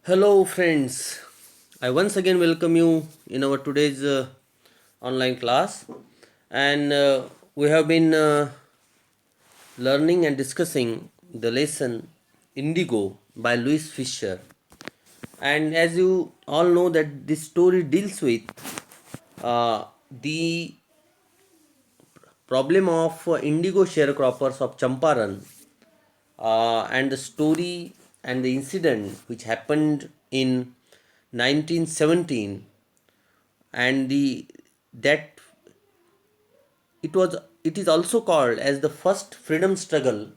Hello, friends. I once again welcome you in our today's online class, and we have been learning and discussing the lesson Indigo by Louis Fisher. And as you all know, that this story deals with the problem of indigo sharecroppers of Champaran and the story and the incident which happened in 1917 and the that it is also called as the first freedom struggle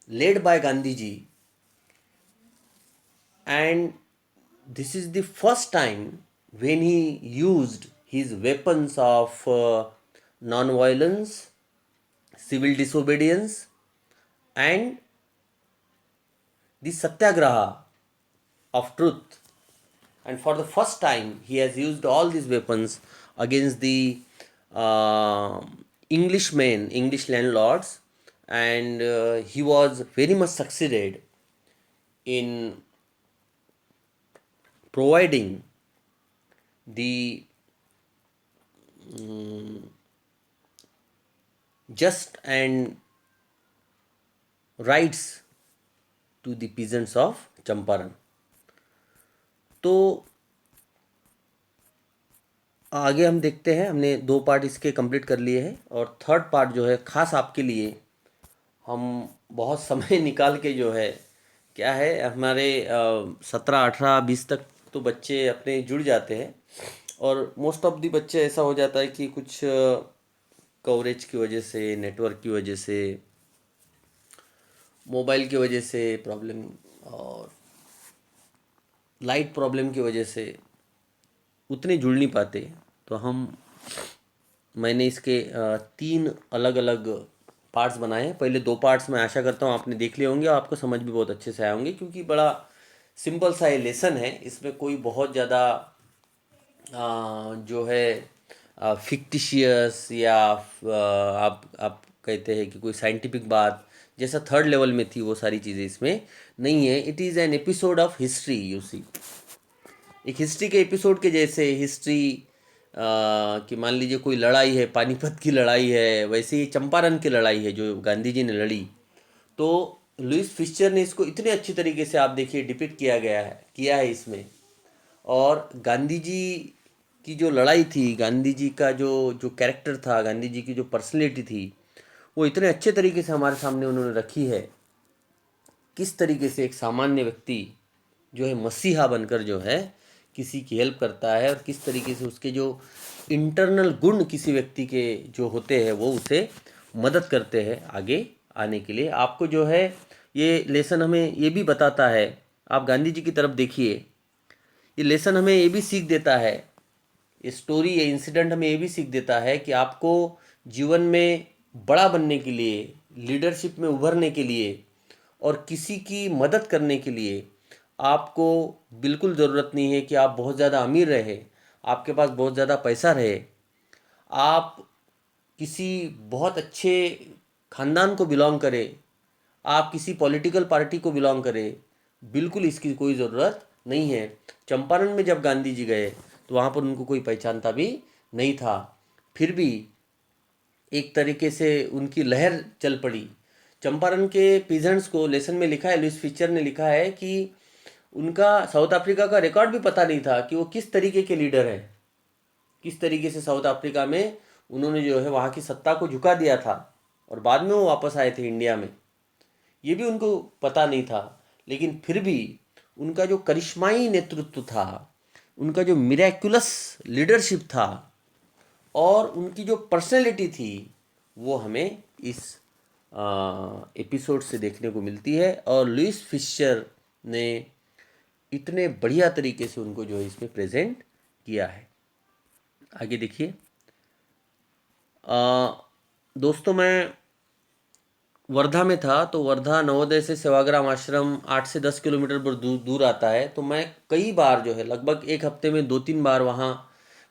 led by Gandhiji, and this is the first time when he used his weapons of non-violence, civil disobedience, and the satyagraha of truth. And for the first time he has used all these weapons against the uh, English landlords, and he was very much succeeded in providing the just and rights to the peasants of Champaran. तो आगे हम देखते हैं, हमने 2 part इसके complete कर लिए हैं और थर्ड पार्ट जो है खास आपके लिए हम बहुत समय निकाल के जो है क्या है हमारे 17 18 20 तक तो बच्चे अपने जुड़ जाते हैं, और मोस्ट ऑफ दी बच्चे ऐसा हो जाता है कि कुछ कवरेज की वजह से, नेटवर्क की वजह से, मोबाइल की वजह से प्रॉब्लम और लाइट प्रॉब्लम की वजह से उतने जुड़ नहीं पाते। तो मैंने इसके 3 अलग अलग पार्ट्स बनाए हैं। पहले 2 पार्ट्स मैं आशा करता हूँ आपने देख लिए होंगे और आपको समझ भी बहुत अच्छे से आए होंगे, क्योंकि बड़ा सिंपल सा ये लेसन है। इसमें कोई बहुत ज़्यादा जो है फिक्टिशियस या आप कहते हैं कि कोई साइंटिफिक बात जैसा थर्ड लेवल में थी वो सारी चीज़ें इसमें नहीं है। It is an episode of history, you see. एक हिस्ट्री के एपिसोड के जैसे हिस्ट्री कि मान लीजिए कोई लड़ाई है, पानीपत की लड़ाई है, वैसे ही चंपारण की लड़ाई है जो गांधी जी ने लड़ी। तो लुइस फिशर ने इसको इतने अच्छी तरीके से आप देखिए डिपिक्ट किया है इसमें। और गांधी जी की जो लड़ाई थी, गांधी जी का जो जो कैरेक्टर था, गांधी जी की जो पर्सनैलिटी थी, वो इतने अच्छे तरीके से हमारे सामने उन्होंने रखी है। किस तरीके से एक सामान्य व्यक्ति जो है मसीहा बनकर जो है किसी की हेल्प करता है, और किस तरीके से उसके जो इंटरनल गुण किसी व्यक्ति के जो होते हैं वो उसे मदद करते हैं आगे आने के लिए। आपको जो है ये लेसन हमें ये भी बताता है, आप गांधी जी की तरफ देखिए, ये लेसन हमें ये भी सीख देता है, ये स्टोरी, ये इंसिडेंट हमें ये भी सीख देता है कि आपको जीवन में बड़ा बनने के लिए, लीडरशिप में उभरने के लिए और किसी की मदद करने के लिए आपको बिल्कुल ज़रूरत नहीं है कि आप बहुत ज़्यादा अमीर रहे, आपके पास बहुत ज़्यादा पैसा रहे, आप किसी बहुत अच्छे खानदान को बिलोंग करें, आप किसी पॉलिटिकल पार्टी को बिलोंग करें। बिल्कुल इसकी कोई ज़रूरत नहीं है। चंपारण में जब गांधी जी गए तो वहाँ पर उनको कोई पहचानता भी नहीं था, फिर भी एक तरीके से उनकी लहर चल पड़ी। चंपारण के पीजेंट्स को लेसन में लिखा है, लुइस फिशर ने लिखा है कि उनका साउथ अफ्रीका का रिकॉर्ड भी पता नहीं था कि वो किस तरीके के लीडर हैं, किस तरीके से साउथ अफ्रीका में उन्होंने जो है वहाँ की सत्ता को झुका दिया था और बाद में वो वापस आए थे इंडिया में, ये भी उनको पता नहीं था। लेकिन फिर भी उनका जो करिश्माई नेतृत्व था, उनका जो मिरेक्युलस लीडरशिप था और उनकी जो पर्सनैलिटी थी, वो हमें इस एपिसोड से देखने को मिलती है। और लुइस फिशर ने इतने बढ़िया तरीके से उनको जो है इसमें प्रेजेंट किया है। आगे देखिए। दोस्तों, मैं वर्धा में था, तो वर्धा नवोदय से सेवाग्राम आश्रम 8 से 10 किलोमीटर पर दूर आता है। तो मैं कई बार जो है लगभग एक हफ्ते में 2 3 बार वहाँ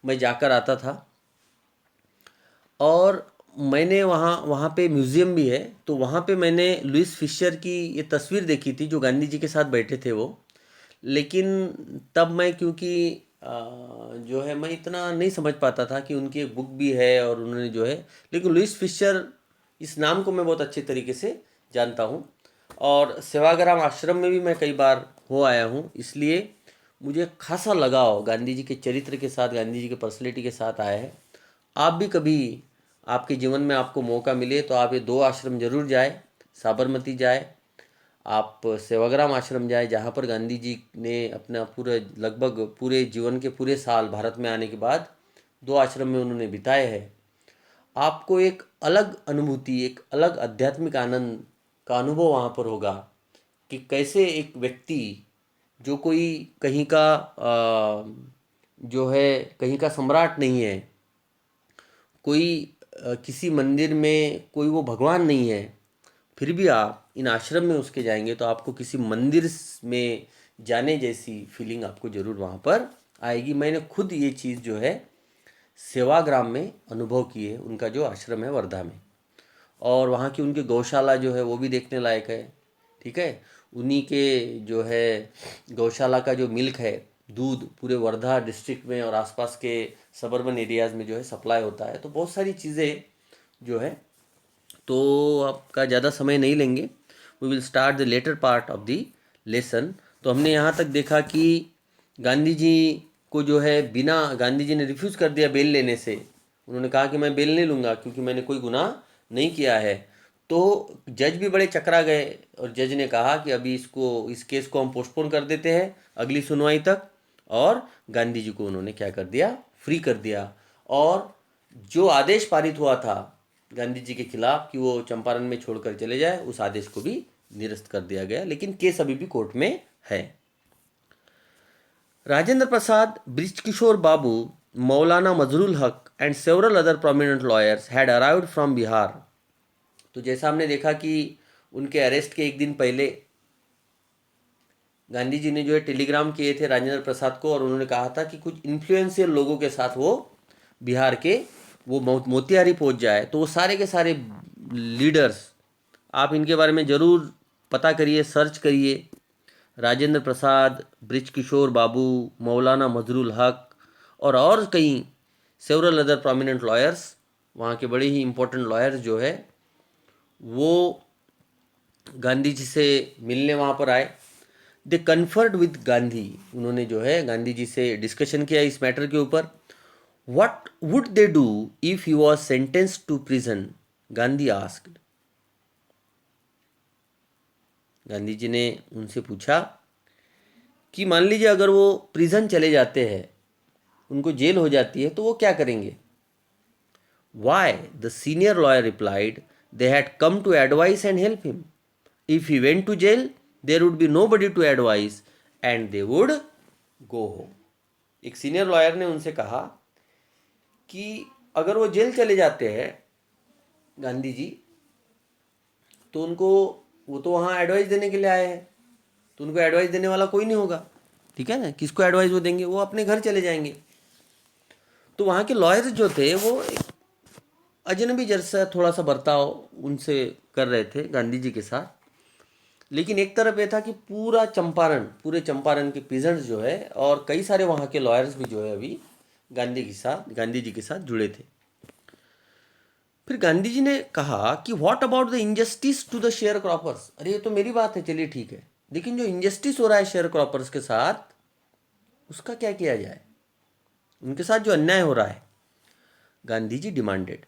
मैं जाकर आता था। और मैंने वहाँ वहाँ पे म्यूज़ियम भी है, तो वहाँ पे मैंने लुइस फिशर की ये तस्वीर देखी थी जो गांधी जी के साथ बैठे थे वो। लेकिन तब मैं क्योंकि जो है मैं इतना नहीं समझ पाता था कि उनकी एक बुक भी है और उन्होंने जो है, लेकिन लुईस फिशर इस नाम को मैं बहुत अच्छे तरीके से जानता हूँ। और सेवाग्राम आश्रम में भी मैं कई बार हो आया हूँ, इसलिए मुझे खासा लगाव गांधी जी के चरित्र के साथ, गांधी जी के पर्सनैलिटी के साथ आया है। आप भी कभी आपके जीवन में आपको मौका मिले तो आप ये दो आश्रम जरूर जाए, साबरमती जाए, आप सेवाग्राम आश्रम जाए, जहाँ पर गांधी जी ने अपना पूरे लगभग पूरे जीवन के पूरे साल भारत में आने के बाद दो आश्रम में उन्होंने बिताए हैं। आपको एक अलग अनुभूति, एक अलग आध्यात्मिक आनंद का अनुभव वहाँ पर होगा कि कैसे एक व्यक्ति जो कोई कहीं का जो है कहीं का सम्राट नहीं है, कोई किसी मंदिर में कोई वो भगवान नहीं है, फिर भी आप इन आश्रम में उसके जाएंगे तो आपको किसी मंदिर में जाने जैसी फीलिंग आपको ज़रूर वहाँ पर आएगी। मैंने खुद ये चीज़ जो है सेवाग्राम में अनुभव की है, उनका जो आश्रम है वर्धा में। और वहाँ की उनकी गौशाला जो है वो भी देखने लायक है। ठीक है, उन्हीं के जो है गौशाला का जो मिल्क है, दूध पूरे वर्धा डिस्ट्रिक्ट में और आसपास के सबर्बन एरियाज़ में जो है सप्लाई होता है। तो बहुत सारी चीज़ें जो है, तो आपका ज़्यादा समय नहीं लेंगे, we will start the latter part of the lesson. तो हमने यहाँ तक देखा कि गांधी जी को जो है बिना, गांधी जी ने रिफ्यूज़ कर दिया बेल लेने से। उन्होंने कहा कि मैं बेल नहीं लूँगा क्योंकि मैंने कोई गुनाह नहीं किया है। तो जज भी बड़े चकरा गए और जज ने कहा कि अभी इस केस को हम पोस्टपोन कर देते हैं अगली सुनवाई तक। और गांधी जी को उन्होंने क्या कर दिया, फ्री कर दिया। और जो आदेश पारित हुआ था गांधी जी के खिलाफ कि वो चंपारण में छोड़कर चले जाए, उस आदेश को भी निरस्त कर दिया गया, लेकिन केस अभी भी कोर्ट में है। राजेंद्र प्रसाद, ब्रिजकिशोर बाबू, मौलाना मजरुल हक and several other prominent lawyers had arrived from Bihar. तो जैसा हमने देखा कि उनके अरेस्ट के एक दिन पहले गांधी जी ने जो है टेलीग्राम किए थे राजेंद्र प्रसाद को, और उन्होंने कहा था कि कुछ इन्फ्लुएंशियल लोगों के साथ वो बिहार के वो मोतिहारी पहुंच जाए। तो वो सारे के सारे लीडर्स, आप इनके बारे में ज़रूर पता करिए, सर्च करिए। राजेंद्र प्रसाद, ब्रिजकिशोर बाबू, मौलाना मजरुल हक और कई सेवरल अदर प्रोमिनेंट लॉयर्स, वहाँ के बड़े ही इम्पोर्टेंट लॉयर्स जो है वो गांधी जी से मिलने वहाँ पर आए। दे कन्फर्ड विद गांधी, उन्होंने जो है गांधी जी से डिस्कशन किया इस मैटर के ऊपर। What would they do if he was sentenced to prison, Gandhi asked. Gandhi ji ने उनसे पूछा कि मान लीजिए अगर वो प्रिजन चले जाते हैं, उनको जेल हो जाती है, तो वो क्या करेंगे। Why, the senior lawyer replied, they had come to advise and help him. If he went to jail there would be nobody to advise and they would go home. एक senior lawyer ने उनसे कहा कि अगर वो jail चले जाते हैं गांधी जी, तो उनको, वो तो वहाँ एडवाइस देने के लिए आए हैं, तो उनको एडवाइस देने वाला कोई नहीं होगा। ठीक है ना, किसको एडवाइस वो देंगे, वो अपने घर चले जाएंगे। तो वहाँ के लॉयर्स जो थे वो एक अजनबी जैसा थोड़ा सा बर्ताव उनसे कर रहे थे गांधी जी के साथ। लेकिन एक तरफ ये था कि पूरे चंपारण के पीजेंट्स जो है और कई सारे वहाँ के लॉयर्स भी जो है अभी गांधी जी के साथ जुड़े थे। फिर गांधी जी ने कहा कि what about the injustice to the sharecroppers. अरे ये तो मेरी बात है, चलिए ठीक है, लेकिन जो इनजस्टिस हो रहा है शेयर क्रॉपर्स के साथ, उसका क्या किया जाए, उनके साथ जो अन्याय हो रहा है। Gandhi ji demanded,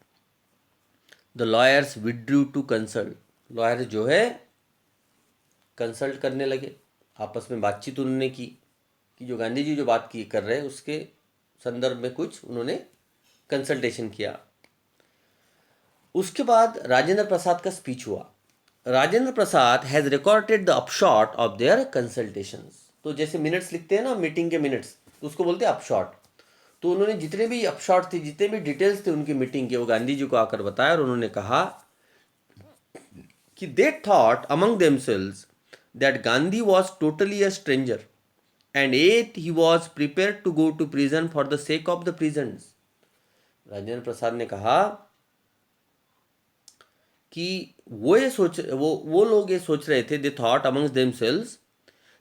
the lawyers withdrew to consult. Lawyers जो है कंसल्ट करने लगे, आपस में बातचीत उन्होंने की कि जो गांधी जी जो बात की कर रहे हैं उसके संदर्भ में कुछ उन्होंने कंसल्टेशन किया। उसके बाद राजेंद्र प्रसाद का स्पीच हुआ। Rajendra Prasad has recorded the upshot of their consultations. तो जैसे मिनट्स लिखते हैं ना मीटिंग के मिनट्स, तो उसको बोलते हैं अपशॉट। तो उन्होंने जितने भी अपशॉट थे, जितने भी डिटेल्स थे उनकी मीटिंग के, वो गांधी जी को आकर बताया। और उन्होंने कहा कि they thought among themselves that Gandhi was totally a stranger and yet he was prepare to go to prison for the sake of the prisoners. Rajendra Prasad ने कहा कि वो लोग ये सोच रहे थे, they thought amongst themselves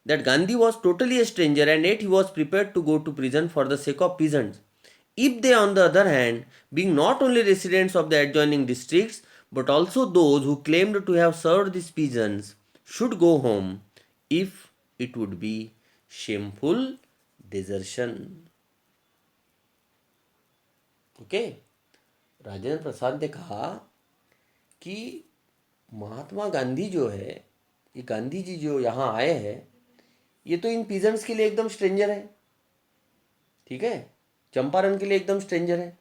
that Gandhi was totally a stranger and yet he was prepared to go to prison for the sake of peasants. If they, on the other hand, being not only residents of the adjoining districts but also those who claimed to have served these peasants, should go home, if it would be shameful desertion. Okay, Rajendra Prasad ने कहा कि महात्मा गांधी जो है, ये गांधी जी जो यहाँ आए हैं, ये तो इन पीजेंट्स के लिए एकदम स्ट्रेंजर है, ठीक है, चंपारण के लिए एकदम स्ट्रेंजर है।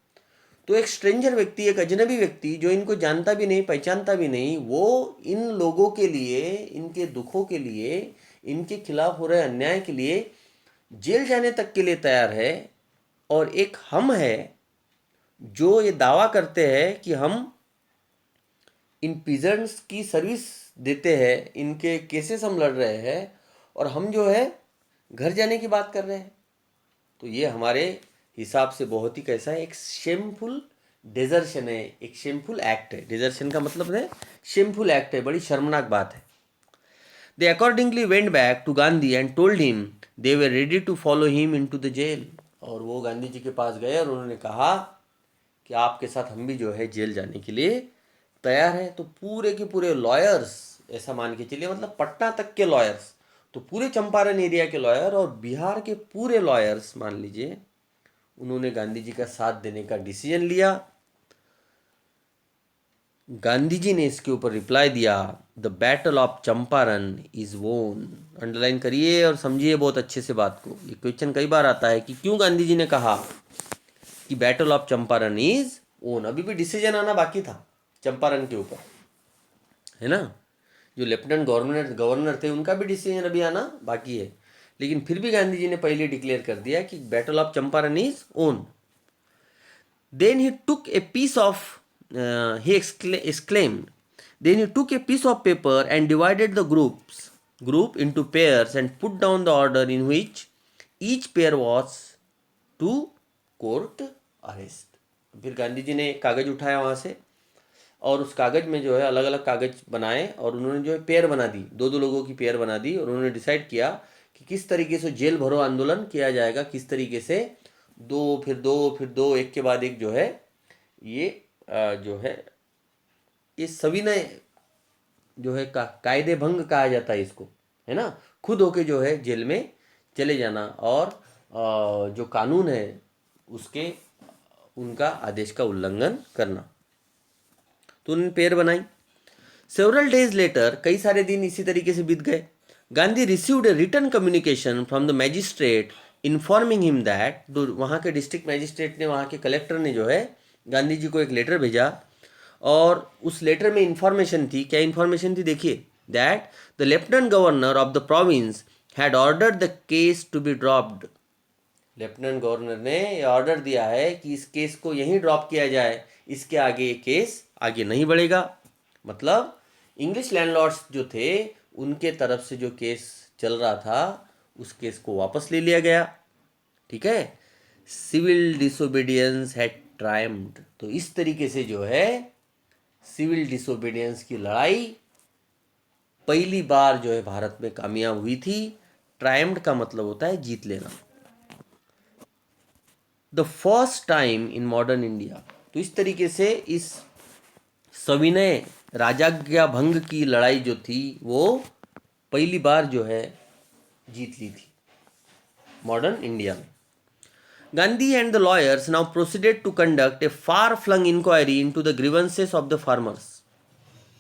तो एक स्ट्रेंजर व्यक्ति, एक अजनबी व्यक्ति जो इनको जानता भी नहीं, पहचानता भी नहीं, वो इन लोगों के लिए, इनके दुखों के लिए, इनके खिलाफ हो रहे अन्याय के लिए जेल जाने तक के लिए तैयार है। और एक हम है जो ये दावा करते हैं कि हम इन पीजेंट्स की सर्विस देते हैं, इनके केसेस हम लड़ रहे हैं, और हम जो है घर जाने की बात कर रहे हैं। तो ये हमारे हिसाब से बहुत ही कैसा है, एक शेमफुल डिजर्शन है, एक शेमफुल एक्ट है। डिजर्शन का मतलब है शेमफुल एक्ट है, बड़ी शर्मनाक बात है। They accordingly went back to Gandhi and told him they were ready to follow him into the jail. और वो गांधी जी के पास गए और उन्होंने कहा कि आपके साथ हम भी जो है जेल जाने के लिए तैयार है। तो पूरे के पूरे लॉयर्स, ऐसा मान के चलिए, मतलब पटना तक के लॉयर्स, तो पूरे चंपारण एरिया के लॉयर और बिहार के पूरे लॉयर्स मान लीजिए, उन्होंने गांधी जी का साथ देने का डिसीजन लिया। गांधी जी ने इसके ऊपर रिप्लाई दिया, the battle of Champaran is वोन। अंडरलाइन करिए और समझिए बहुत अच्छे से बात को। ये क्वेश्चन कई बार आता है कि क्यों गांधी जी ने कहा कि battle of Champaran is own. अभी भी डिसीजन आना बाकी था चंपारण के ऊपर, है ना। जो लेफ्टिनेंट गवर्नर थे उनका भी डिसीजन अभी आना बाकी है, लेकिन फिर भी गांधी जी ने पहले डिक्लेयर कर दिया कि battle of Champaran is won. Then he took a piece of he exclaimed, then he took a piece of paper and divided the group into pairs and put down the order in which each pair was to court arrest. फिर गांधी जी ने एक कागज उठाया वहाँ से, और उस कागज में जो है अलग अलग कागज बनाए, और उन्होंने जो है पेयर बना दी, दो दो लोगों की पेयर बना दी, और उन्होंने डिसाइड किया कि किस तरीके से जेल भरो आंदोलन किया जाएगा, किस तरीके से दो फिर दो फिर दो, एक के बाद एक जो है ये जो है ये सविनय जो है कायदे भंग कहा जाता है इसको, है ना। खुद होके जो है जेल में चले जाना और जो कानून है उसके उनका आदेश का उल्लंघन करना। तो उन्होंने पेयर बनाई। सेवरल डेज लेटर, कई सारे दिन इसी तरीके से बीत गए। Gandhi received a written communication from the magistrate informing him that, तो वहाँ के डिस्ट्रिक्ट मैजिस्ट्रेट ने, वहाँ के कलेक्टर ने जो है गांधी जी को एक लेटर भेजा, और उस लेटर में इंफॉर्मेशन थी। क्या इंफॉर्मेशन थी देखिए, that the lieutenant governor of the province had ordered the case to be dropped. Lieutenant governor ने ऑर्डर दिया है कि इस केस को यहीं ड्रॉप किया जाए, इसके आगे ये केस आगे नहीं बढ़ेगा। मतलब इंग्लिश लैंडलॉर्ड्स जो थे उनके तरफ से जो केस चल रहा था उस केस को वापस ले लिया गया, ठीक है। Civil disobedience had triumphed. तो इस तरीके से जो है सिविल डिसोबीडियंस की लड़ाई पहली बार जो है भारत में कामयाब हुई थी। ट्रायम्फ्ड का मतलब होता है जीत लेना। The first time in modern India. तो इस तरीके से इस सविनय राजाज्ञा भंग की लड़ाई जो थी वो पहली बार जो है जीत ली थी मॉडर्न इंडिया में। Gandhi and the lawyers now proceeded to conduct a far-flung inquiry into the grievances of the farmers.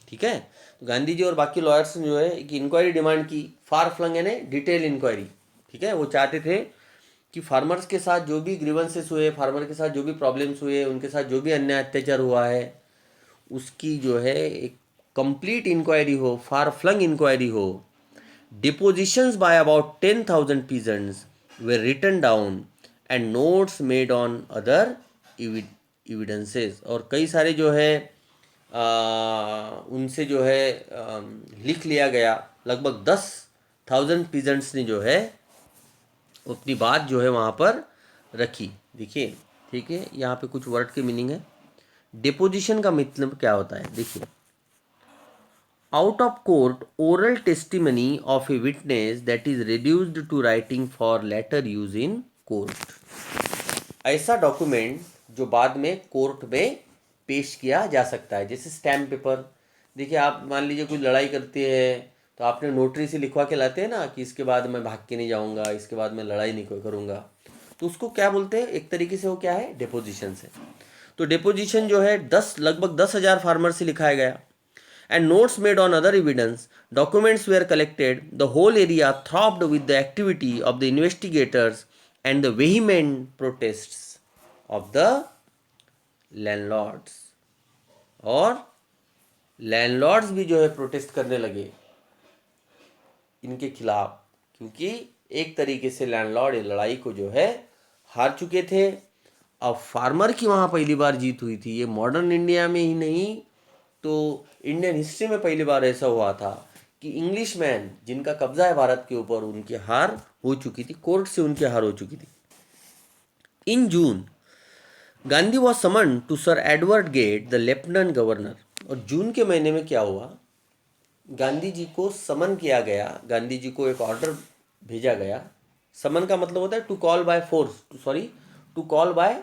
ठीक है, तो गांधी जी और बाकी लॉयर्स ने जो है एक इंक्वायरी डिमांड की, फार फ्लंग यानी डिटेल इंक्वायरी, ठीक है। वो चाहते थे कि फार्मर्स के साथ जो भी ग्रीवेंसेस हुए, फार्मर के साथ जो भी प्रॉब्लम्स हुए, उनके साथ जो भी अन्याय अत्याचार हुआ है, उसकी जो है एक कंप्लीट इंक्वायरी हो, फार फ्लंग इंक्वायरी हो। Depositions by about 10,000 peasants were written down and notes made on other evidences. और कई सारे जो है उनसे जो है लिख लिया गया। लगभग 10,000 पीजेंट्स ने जो है अपनी बात जो है वहाँ पर रखी। देखिए, ठीक है, यहाँ पे कुछ वर्ड के मीनिंग है। डिपोजिशन का मतलब क्या होता है देखिए, out of court oral testimony of a witness that is reduced to writing for later use in court. ऐसा डॉक्यूमेंट जो बाद में कोर्ट में पेश किया जा सकता है, जैसे स्टैम्प पेपर। देखिए, आप मान लीजिए कोई लड़ाई करती है तो आपने नोटरी से लिखवा के लाते हैं ना कि इसके बाद मैं भाग के नहीं जाऊंगा, इसके बाद मैं लड़ाई नहीं करूंगा, तो उसको क्या बोलते हैं? एक तरीके से वो क्या है? डिपोजिशन से। तो डिपोजिशन जो है लगभग 10,000 फार्मर से लिखाया गया। And notes made on other evidence, documents were collected, the whole area throbbed with the activity of the investigators and the vehement protests of the landlords. और लैंडलॉर्ड्स भी जो है प्रोटेस्ट करने लगे इनके खिलाफ, क्योंकि एक तरीके से लैंडलॉर्ड ये लड़ाई को जो है हार चुके थे। अब फार्मर की वहाँ पहली बार जीत हुई थी। ये मॉडर्न इंडिया में ही नहीं तो इंडियन हिस्ट्री में पहली बार ऐसा हुआ था कि इंग्लिश मैन जिनका कब्जा है भारत के ऊपर, उनकी हार हो चुकी थी, कोर्ट से उनकी हार हो चुकी थी। In June Gandhi was summon to sir Edward Gait the lieutenant governor. और जून के महीने में क्या हुआ? गांधी जी को समन किया गया, गांधी जी को एक ऑर्डर भेजा गया। समन का मतलब होता है to call by force, to call by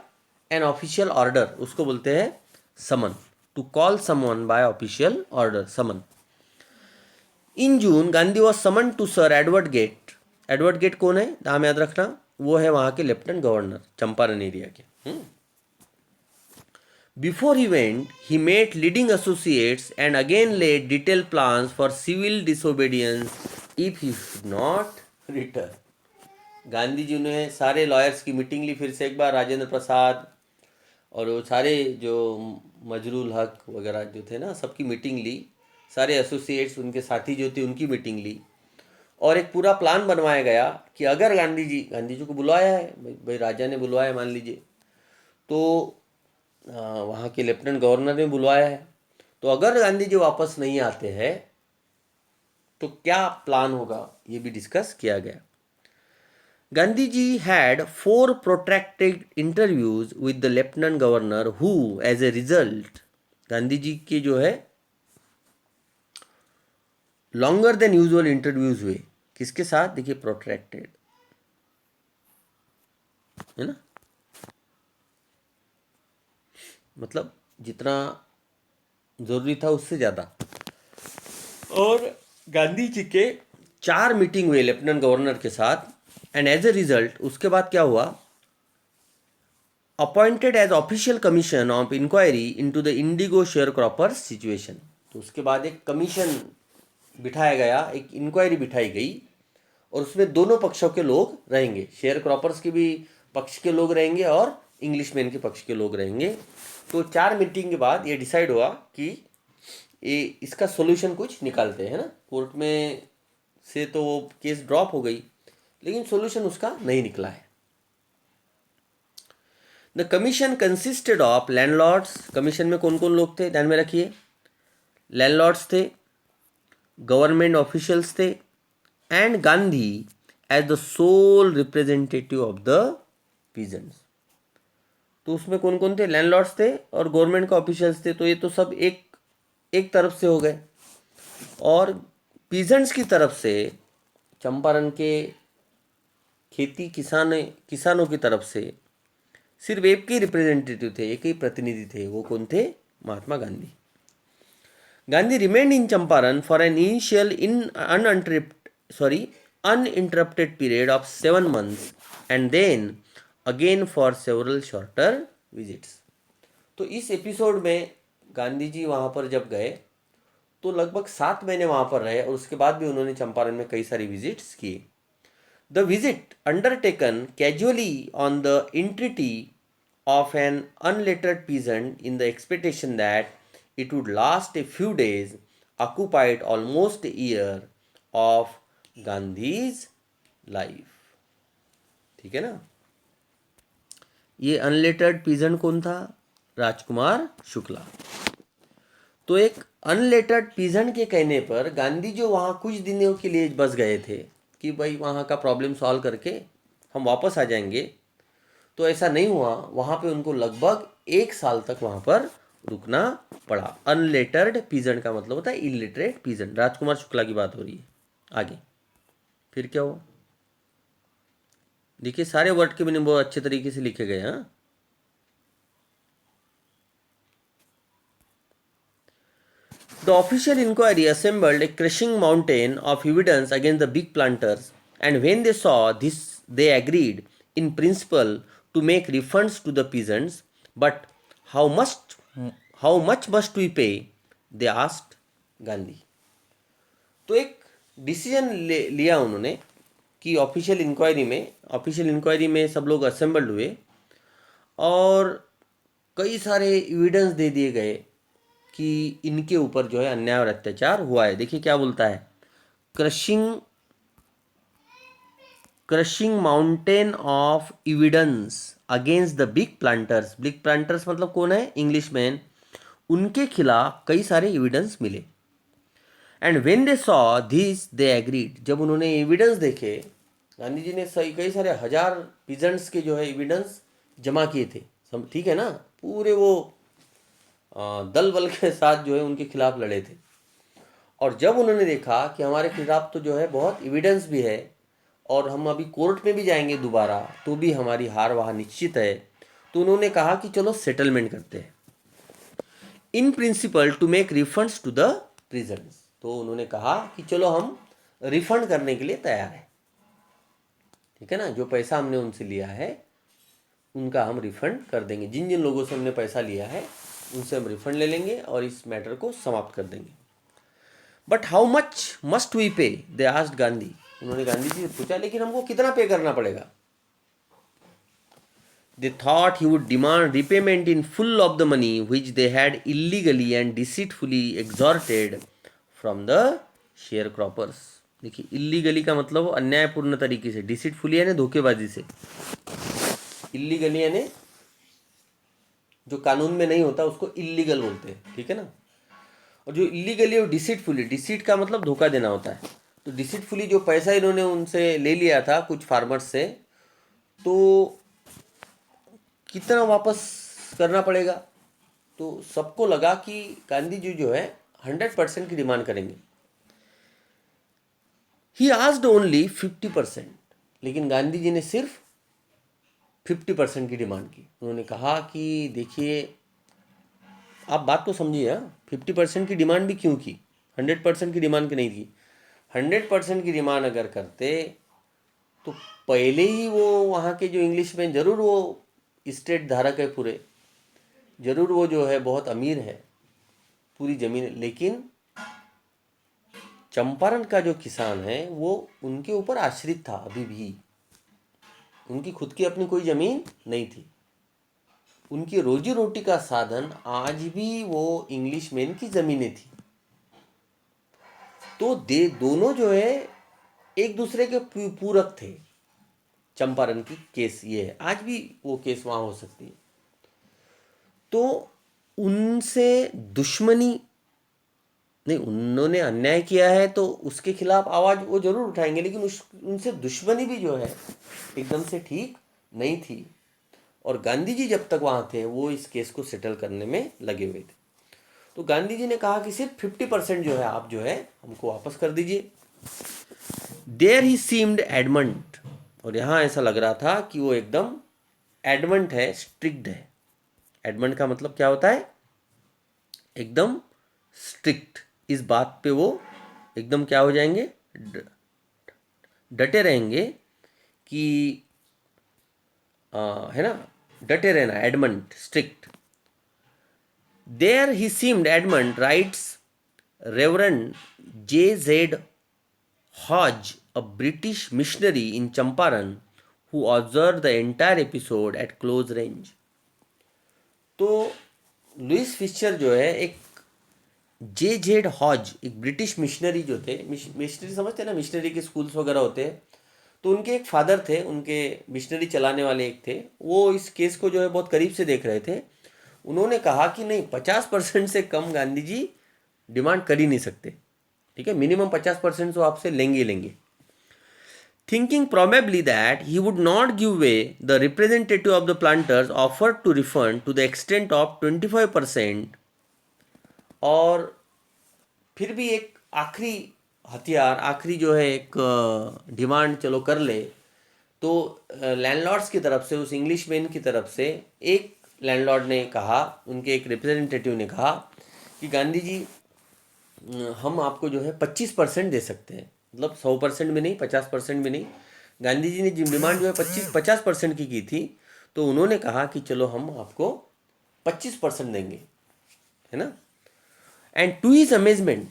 an official order, उसको बोलते हैं summon. To call someone by official order, summon. In June Gandhi was summon to sir Edward Gait. Edward Gait कौन है? नाम याद रखना, वो है वहाँ के लेफ्टिनेंट गवर्नर चंपारण एरिया के। Before he went, he met leading associates and again laid detailed plans for civil disobedience if he should not return. Gandhi ji ने सारे लॉयर्स की मीटिंग ली फिर से एक बार, राजेंद्र प्रसाद और वो सारे जो मजरूल हक वगैरह जो थे ना, सबकी मीटिंग ली। सारे एसोसिएट्स, उनके साथी जो थे, उनकी मीटिंग ली और एक पूरा प्लान बनवाया गया कि अगर गांधी जी को बुलवाया है, भाई राजा ने बुलवाया मान लीजिए, तो वहाँ के लेफ्टिनेंट गवर्नर ने बुलवाया है, तो अगर गांधी जी वापस नहीं आते हैं तो क्या प्लान होगा, ये भी डिस्कस किया गया। Gandhi ji had 4 protracted interviews with the lieutenant governor who as a result, Gandhi ji के जो है लॉन्गर देन यूजुअल इंटरव्यूज हुए। किसके साथ? देखिए, प्रोट्रैक्टेड है ना, मतलब जितना जरूरी था उससे ज़्यादा। और गांधी जी के 4 मीटिंग हुए लेफ्टिनेंट गवर्नर के साथ। एंड एज ए रिजल्ट उसके बाद क्या हुआ? Appointed as official commission of inquiry into the indigo sharecroppers situation. तो उसके बाद एक कमीशन बिठाया गया, एक इंक्वायरी बिठाई गई और उसमें दोनों पक्षों के लोग रहेंगे, शेयर क्रॉपर्स के भी पक्ष के लोग रहेंगे और इंग्लिशमैन के पक्ष के लोग रहेंगे। तो 4 मीटिंग के बाद ये डिसाइड हुआ कि ये इसका सॉल्यूशन कुछ निकालते हैं ना। कोर्ट में से तो वो केस ड्रॉप हो गई, लेकिन सॉल्यूशन उसका नहीं निकला है। The commission consisted of landlords. Commission में कौन कौन लोग थे ध्यान में रखिए? लैंडलॉर्ड्स थे, गवर्नमेंट ऑफिशियल्स थे and Gandhi as the sole representative of the peasants. तो उसमें कौन कौन थे? लैंडलॉर्ड्स थे और गवर्नमेंट का ऑफिशियल्स थे। तो ये तो सब एक तरफ से हो गए। और पीजेंट्स की तरफ से चंपारण के किसानों की तरफ से सिर्फ एक ही रिप्रेजेंटेटिव थे, एक ही प्रतिनिधि थे। वो कौन थे? Mahatma Gandhi. Gandhi remained in Champaran for an initial uninterrupted period of 7 months and then again for several shorter visits. तो इस एपिसोड में गांधी जी वहाँ पर जब गए तो लगभग 7 महीने वहाँ पर रहे और उसके बाद भी उन्होंने चंपारण में कई सारी विजिट्स किए। The visit undertaken casually on the entreaty of an unlettered peasant in the expectation that it would last a few days occupied almost a year of Gandhi's life. ठीक है ना? ये अनलेटर्ड पीजेंट कौन था? राजकुमार शुक्ला। तो एक unlettered peasant के कहने पर गांधी जो वहाँ कुछ दिनों के लिए बस गए थे कि भाई वहाँ का प्रॉब्लम सॉल्व करके हम वापस आ जाएंगे, तो ऐसा नहीं हुआ। वहाँ पे उनको लगभग 1 साल तक वहाँ पर रुकना पड़ा। अनलेटर्ड पीजेंट का मतलब होता है इलिटरेट पीजेंट। राजकुमार शुक्ला की बात हो रही है। आगे फिर क्या हुआ? देखिए सारे वर्ड के मीनिंग बहुत अच्छे तरीके से लिखे गए हैं। The official inquiry assembled a crushing mountain of evidence against the big planters, and when they saw this, they agreed in principle to make refunds to the peasants. But how much, how much must we pay? They asked Gandhi. तो एक decision लिया उन्होंने कि official inquiry में सब लोग assembled हुए और कई सारे एविडेंस दे दिए गए कि इनके ऊपर जो है अन्याय और अत्याचार हुआ है। देखिए क्या बोलता है, crushing crushing mountain of evidence against the big planters. Big planters मतलब कौन है? इंग्लिशमैन। उनके खिलाफ कई सारे एविडेंस मिले। And when they saw this they agreed. जब उन्होंने एविडेंस देखे, गांधी जी ने सही कई सारे हजार पीजेंट्स के जो है एविडेंस जमा किए थे, सब ठीक है ना, पूरे वो दल बल के साथ जो है उनके खिलाफ लड़े थे। और जब उन्होंने देखा कि हमारे खिलाफ तो जो है बहुत एविडेंस भी है और हम अभी कोर्ट में भी जाएंगे दोबारा तो भी हमारी हार वहाँ निश्चित है, तो उन्होंने कहा कि चलो सेटलमेंट करते हैं in principle to make refunds to the prisons. तो उन्होंने कहा कि चलो हम रिफंड करने के लिए तैयार हैं, ठीक है ना, जो पैसा हमने उनसे लिया है उनका हम रिफंड कर देंगे। जिन जिन लोगों से हमने पैसा लिया है उनसे हम रिफंड ले लेंगे और इस मैटर को समाप्त कर देंगे। But how much must we pay? They asked Gandhi. उन्होंने गांधी जी से पूछा लेकिन हमको कितना पे करना पड़ेगा? They thought he would demand repayment in full of the money which they had illegally and deceitfully extorted from the sharecroppers। देखिए इलीगली का मतलब अन्यायपूर्ण तरीके से, डिसीटफुली यानी धोखेबाजी से, इलीगली यानी जो कानून में नहीं होता उसको इलीगल बोलते हैं, ठीक है ना। और जो इलीगली और डिसीटफुली, डिसीट का मतलब धोखा देना होता है। तो डिसीटफुली जो पैसा इन्होंने उनसे ले लिया था कुछ फार्मर्स से, तो कितना वापस करना पड़ेगा? तो सबको लगा कि गांधी जी जो है 100% की डिमांड करेंगे। ही आस्क्ड ओनली 50%, लेकिन गांधी जी ने सिर्फ 50% की डिमांड की। उन्होंने कहा कि देखिए आप बात तो समझिए, 50% की डिमांड भी क्यों की, 100% की डिमांड की नहीं थी। 100% की डिमांड अगर करते तो पहले ही वो वहाँ के जो इंग्लिश में ज़रूर वो स्टेट धारक है पूरे, ज़रूर वो जो है बहुत अमीर है, पूरी ज़मीन, लेकिन चंपारण का जो किसान है वो उनके ऊपर आश्रित था। अभी भी उनकी खुद की अपनी कोई ज़मीन नहीं थी। उनकी रोजी रोटी का साधन आज भी वो इंग्लिश मैन की ज़मीनें थी। तो दे दोनों जो है एक दूसरे के पूरक थे। चंपारण की केस ये है, आज भी वो केस वहाँ हो सकती है। तो उनसे दुश्मनी नहीं, उन्होंने अन्याय किया है तो उसके खिलाफ आवाज़ वो जरूर उठाएंगे, लेकिन उनसे दुश्मनी भी जो है एकदम से ठीक नहीं थी। और गांधी जी जब तक वहाँ थे वो इस केस को सेटल करने में लगे हुए थे। तो गांधी जी ने कहा कि सिर्फ 50% जो है आप जो है हमको वापस कर दीजिए। देयर ही सीम्ड एडमंट, और यहाँ ऐसा लग रहा था कि वो एकदम एडमंट है, स्ट्रिक्ट है। एडमंट का मतलब क्या होता है? एकदम स्ट्रिक्ट। इस बात पे वो एकदम क्या हो जाएंगे, डटे रहेंगे कि है ना, डटे रहना, adamant, strict. There he seemed adamant, writes reverend J.Z. Hodge, a British missionary in Champaran who observed the entire episode at close range। तो लुइस फिशर जो है एक J.Z. हॉज, एक ब्रिटिश मिशनरी जो थे, मिशनरी समझते हैं ना, मिशनरी के स्कूल्स वगैरह होते हैं, तो उनके एक फादर थे, उनके मिशनरी चलाने वाले एक थे, वो इस केस को जो है बहुत करीब से देख रहे थे। उन्होंने कहा कि नहीं, 50% से कम गांधी जी डिमांड कर ही नहीं सकते, ठीक है, मिनिमम 50% तो आपसे लेंगे ही लेंगे। Thinking probably that he would not give way, the representative of the planters offered to refund to the extent of 25% और फिर भी एक आखिरी हथियार, आखिरी जो है एक डिमांड चलो कर ले, तो लैंडलॉर्ड्स की तरफ से, उस इंग्लिश मैन की तरफ से एक लैंडलॉर्ड ने कहा, उनके एक रिप्रेजेंटेटिव ने कहा कि गांधी जी हम आपको जो है 25% दे सकते हैं, मतलब 100% में नहीं, 50% में नहीं। गांधी जी ने डिमांड जो है 50% की थी, तो उन्होंने कहा कि चलो हम आपको 25% देंगे, है ना। एंड टू हिज अमेजमेंट,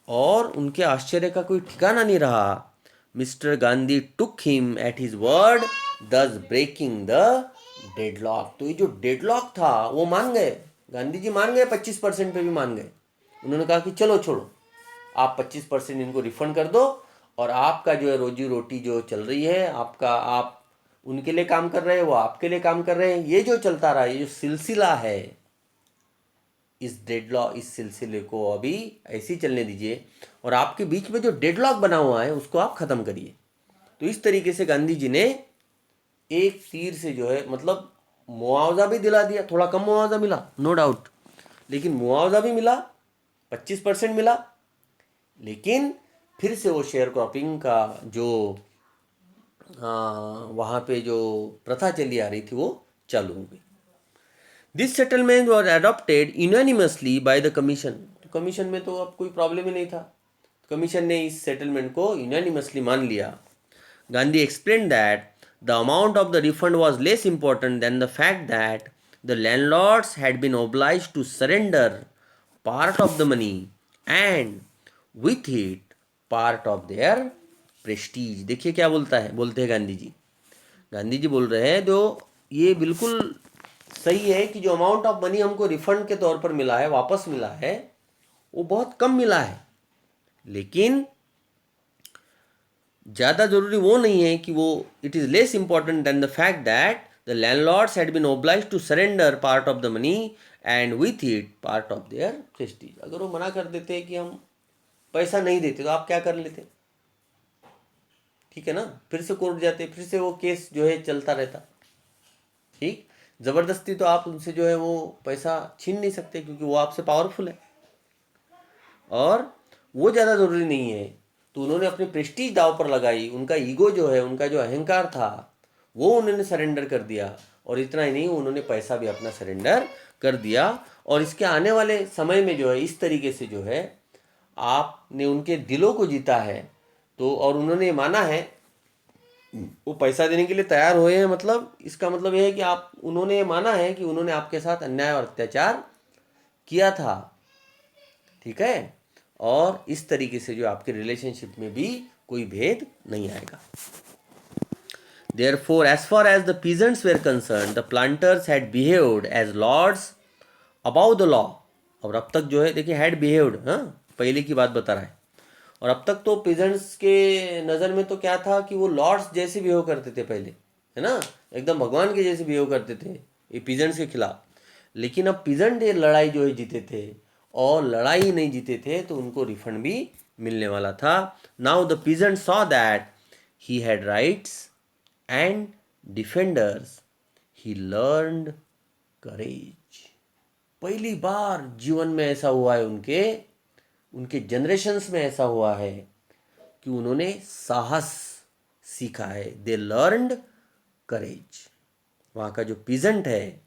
और उनके आश्चर्य का कोई ठिकाना नहीं रहा, mister Gandhi took him at his word, दस ब्रेकिंग द डेडलॉक। तो ये जो डेडलॉक था वो मान गए, गांधी जी मान गए, 25% पे भी मान गए। उन्होंने कहा कि चलो छोड़ो, आप 25% इनको रिफंड कर दो, और आपका जो है रोजी रोटी जो चल रही है, आपका, आप उनके लिए काम कर रहे हैं, वो आपके लिए काम कर रहे हैं, ये जो चलता रहा, ये जो सिलसिला है, इस डेडलॉक, इस सिलसिले को अभी ऐसे ही चलने दीजिए, और आपके बीच में जो डेडलॉक बना हुआ है उसको आप ख़त्म करिए। तो इस तरीके से गांधी जी ने एक तीर से जो है, मतलब मुआवजा भी दिला दिया, थोड़ा कम मुआवजा मिला नो डाउट, लेकिन मुआवजा भी मिला, 25% मिला, लेकिन फिर से वो शेयर क्रॉपिंग का जो वहाँ पे जो प्रथा चली आ रही थी वो चालू हो गई। This settlement was adopted unanimously by the commission. तो कमीशन में तो अब कोई प्रॉब्लम ही नहीं था, कमीशन ने इस सेटलमेंट को यूनानिमसली मान लिया। Gandhi explain that the amount of the refund was less important than the fact that the landlords had been oblige to surrender part of the money and with it part of their prestige. देखिए क्या बोलते हैं गांधी जी। गांधी जी बोल रहे हैं, जो ये बिल्कुल सही है कि जो अमाउंट ऑफ मनी हमको रिफंड के तौर पर मिला है, वापस मिला है, वो बहुत कम मिला है, लेकिन ज़्यादा ज़रूरी वो नहीं है कि वो, it is less important than the fact that the landlords had been oblige to surrender part of the money and with it part of their prestige. अगर वो मना कर देते कि हम पैसा नहीं देते, तो आप क्या कर लेते, ठीक है ना, फिर से कोर्ट जाते, फिर से वो केस जो है चलता रहता। ठीक, ज़बरदस्ती तो आप उनसे जो है वो पैसा छीन नहीं सकते, क्योंकि वो आपसे पावरफुल है, और वो ज़्यादा ज़रूरी नहीं है। तो उन्होंने अपनी प्रेस्टीज दाव पर लगाई, उनका ईगो जो है, उनका जो अहंकार था, वो उन्होंने सरेंडर कर दिया, और इतना ही नहीं, उन्होंने पैसा भी अपना सरेंडर कर दिया। और इसके आने वाले समय में जो है, इस तरीके से जो है आपने उनके दिलों को जीता है, तो और उन्होंने माना है, वो पैसा देने के लिए तैयार हुए हैं, मतलब इसका मतलब यह है कि आप, उन्होंने माना है कि उन्होंने आपके साथ अन्याय और अत्याचार किया था, ठीक है। और इस तरीके से जो आपके रिलेशनशिप में भी कोई भेद नहीं आएगा। Therefore, as far as the peasants were concerned, the planters had behaved as lords above the law. और अब तक जो है देखिए, had behaved, हाँ, पहले की बात बता रहा है। और अब तक तो पीजेंट्स के नज़र में तो क्या था कि वो लॉर्ड्स जैसे बिहेव करते थे पहले, है ना, एकदम भगवान के जैसे बिहेव करते थे ये पीजेंट्स के खिलाफ। लेकिन अब पीजेंट ये लड़ाई जो है जीते थे, और लड़ाई नहीं जीते थे तो उनको रिफंड भी मिलने वाला था। Now the peasant saw that he had rights and defenders, he learned courage. पहली बार जीवन में ऐसा हुआ है, उनके उनके जनरेशन्स में ऐसा हुआ है कि उन्होंने साहस सीखा है। दे लर्नड करेज। वहाँ का जो पीजेंट है,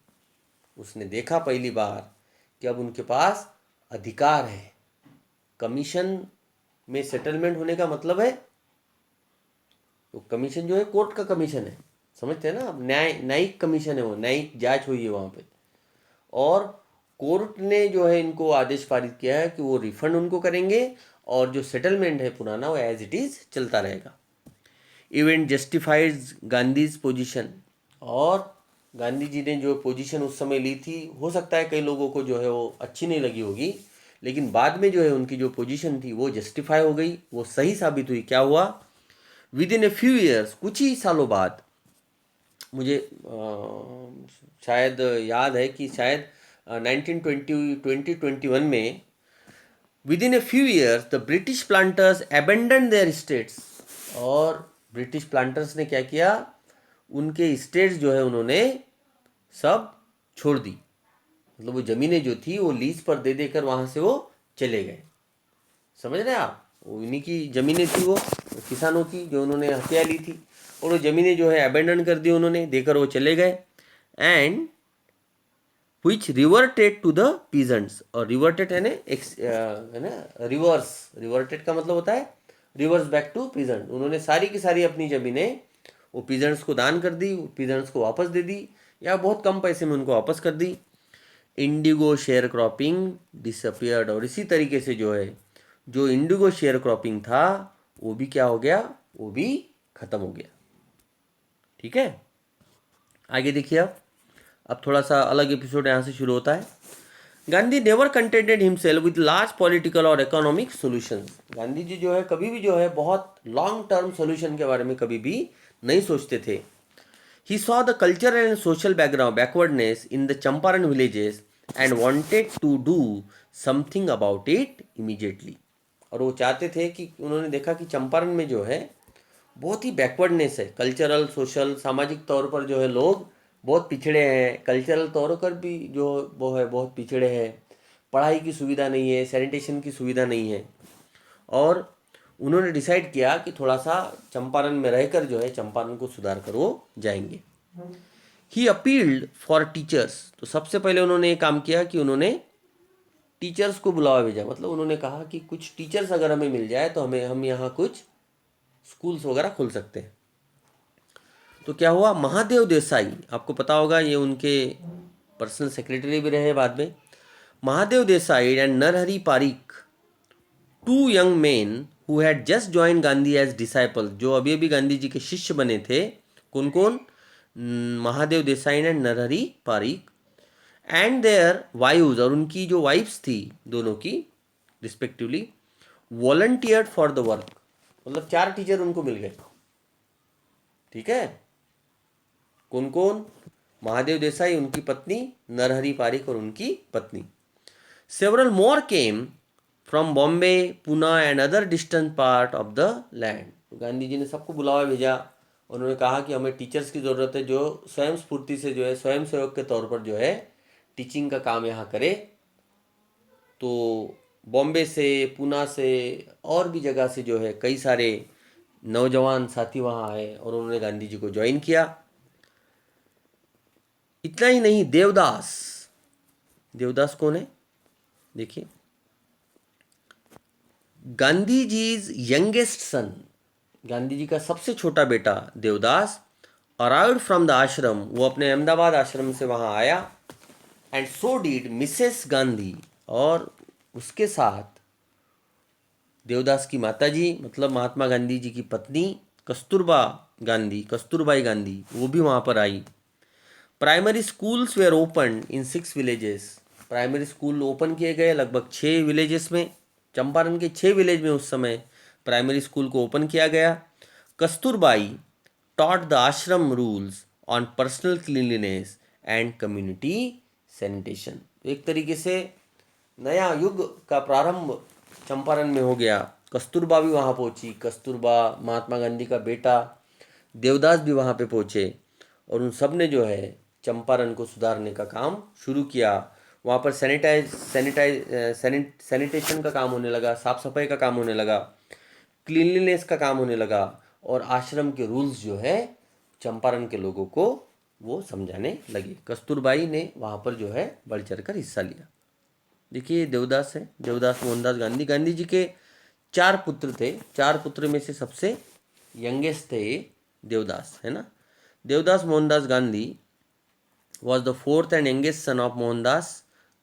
उसने देखा पहली बार कि अब उनके पास अधिकार है। कमीशन में सेटलमेंट होने का मतलब है, तो कमीशन जो है कोर्ट का कमीशन है, समझते हैं ना आप, न्यायिक कमीशन है, वो न्यायिक जांच हुई है वहाँ पे, और कोर्ट ने जो है इनको आदेश पारित किया है कि वो रिफंड उनको करेंगे, और जो सेटलमेंट है पुराना, वो एज इट इज़ चलता रहेगा। Event justifies Gandhi's position. और गांधी जी ने जो पोजीशन उस समय ली थी, हो सकता है कई लोगों को जो है वो अच्छी नहीं लगी होगी, लेकिन बाद में जो है उनकी जो पोजीशन थी वो जस्टिफाई हो गई, वो सही साबित हुई। क्या हुआ, with in a few years, कुछ ही सालों बाद, मुझे शायद याद है कि शायद 1921 में, with in a few years the British planters abandon their estates. और ब्रिटिश प्लांटर्स ने क्या किया, उनके स्टेट्स जो है उन्होंने सब छोड़ दी, मतलब वो ज़मीनें जो थी वो लीज पर दे देकर वहाँ से वो चले गए। समझ रहे हैं आप? वो इन्हीं की ज़मीनें थी, वो किसानों की, जो उन्होंने हत्या ली थी, और वो ज़मीनें जो है अबेंडन कर दी उन्होंने, देकर वो चले गए। And which reverted to the peasants, और रिवर्टेड है ना रिवर्स, रिवर्टेड का मतलब होता है रिवर्स बैक टू पीजेंट। उन्होंने सारी की सारी अपनी ज़मीनें वो पीजेंट्स को दान कर दी, पीजेंट्स को वापस दे दी, या बहुत कम पैसे में उनको वापस कर दी। इंडिगो शेयर क्रॉपिंग डिसअपियर्ड, और इसी तरीके से जो है जो इंडिगो शेयर क्रॉपिंग था वो भी क्या हो गया, वो भी खत्म हो गया। ठीक है, आगे देखिए आप। अब थोड़ा सा अलग एपिसोड यहाँ से शुरू होता है। Gandhi never contented himself with large political और इकोनॉमिक सॉल्यूशंस। गांधी जी जो है कभी भी जो है बहुत लॉन्ग टर्म सॉल्यूशन के बारे में कभी भी नहीं सोचते थे। He saw the cultural and social backwardness in the Champaran villages and wanted to do something about it immediately. और वो चाहते थे कि, उन्होंने देखा कि चंपारण में जो है बहुत ही बैकवर्डनेस है, कल्चरल सोशल सामाजिक तौर पर जो है लोग बहुत पिछड़े हैं, कल्चरल तौर पर भी जो वो है बहुत पिछड़े हैं, पढ़ाई की सुविधा नहीं है, सैनिटेशन की सुविधा नहीं है। और उन्होंने डिसाइड किया कि थोड़ा सा चंपारण में रहकर जो है चंपारण को सुधार कर वो जाएंगे। ही अपील्ड फॉर टीचर्स, तो सबसे पहले उन्होंने एक काम किया कि उन्होंने टीचर्स को बुलावा भेजा। मतलब उन्होंने कहा कि कुछ टीचर्स अगर हमें मिल जाए तो हम यहाँ कुछ स्कूल्स वगैरह खोल सकते हैं। तो क्या हुआ, महादेव देसाई, आपको पता होगा ये उनके पर्सनल सेक्रेटरी भी रहे बाद में। Mahadev Desai and Narhari Parikh, two young men who had just join Gandhi as disciple, जो अभी अभी गांधी जी के शिष्य बने थे। कौन कौन? Mahadev Desai and Narhari Pareek, and there wives, और उनकी जो वाइफ्स थी दोनों की respectively, volunteered for the work. मतलब 4 टीचर उनको मिल गए। ठीक है, कौन कौन? महादेव देसाई, उनकी पत्नी नरहरि पारिक और उनकी पत्नी। Several more came from Bombay, Pune and other distant part of the land. Gandhi ji ने सबको बुलावा भेजा। उन्होंने कहा कि हमें टीचर्स की ज़रूरत है जो स्वयं स्फूर्ति से जो है स्वयं सेवक के तौर पर जो है टीचिंग का काम यहाँ करे। तो बॉम्बे से, पुणे से और भी जगह से जो है कई सारे नौजवान साथी वहाँ आए और उन्होंने गांधी जी को ज्वाइन किया। इतना ही नहीं, देवदास, देवदास कौन है देखिए, गांधी जीज यंगेस्ट सन, गांधी जी का सबसे छोटा बेटा देवदास, अराइव्ड फ्रॉम द आश्रम, वो अपने अहमदाबाद आश्रम से वहाँ आया। And so did Mrs Gandhi, और उसके साथ देवदास की माताजी, मतलब महात्मा गांधी जी की पत्नी कस्तूरबा गांधी, कस्तूरबाई गांधी, वो भी वहाँ पर आई। Primary schools were open in 6 villages, primary school open किए गए लगभग 6 विलेजेस में। चंपारण के 6 विलेज में उस समय प्राइमरी स्कूल को ओपन किया गया। कस्तूरबाई टॉट द आश्रम rules on personal cleanliness and community sanitation. एक तरीके से नया युग का प्रारंभ चंपारण में हो गया। कस्तूरबा भी वहाँ पहुँची, कस्तूरबा, महात्मा गांधी का बेटा देवदास भी वहाँ पे पहुँचे, और उन सब ने जो है चंपारण को सुधारने का काम शुरू किया। वहाँ पर सैनिटेशन का काम होने लगा, साफ सफाई का काम होने लगा, क्लीनलीनेस का काम होने लगा, और आश्रम के रूल्स जो है चंपारण के लोगों को वो समझाने लगे। कस्तूरबाई ने वहाँ पर जो है बढ़ चढ़ कर हिस्सा लिया। देखिए देवदास है, देवदास मोहनदास गांधी। गांधी जी के 4 पुत्र थे, 4 पुत्र में से सबसे यंगेस्ट थे देवदास, है ना। Devdas Mohandas Gandhi was the 4th and youngest son of Mohandas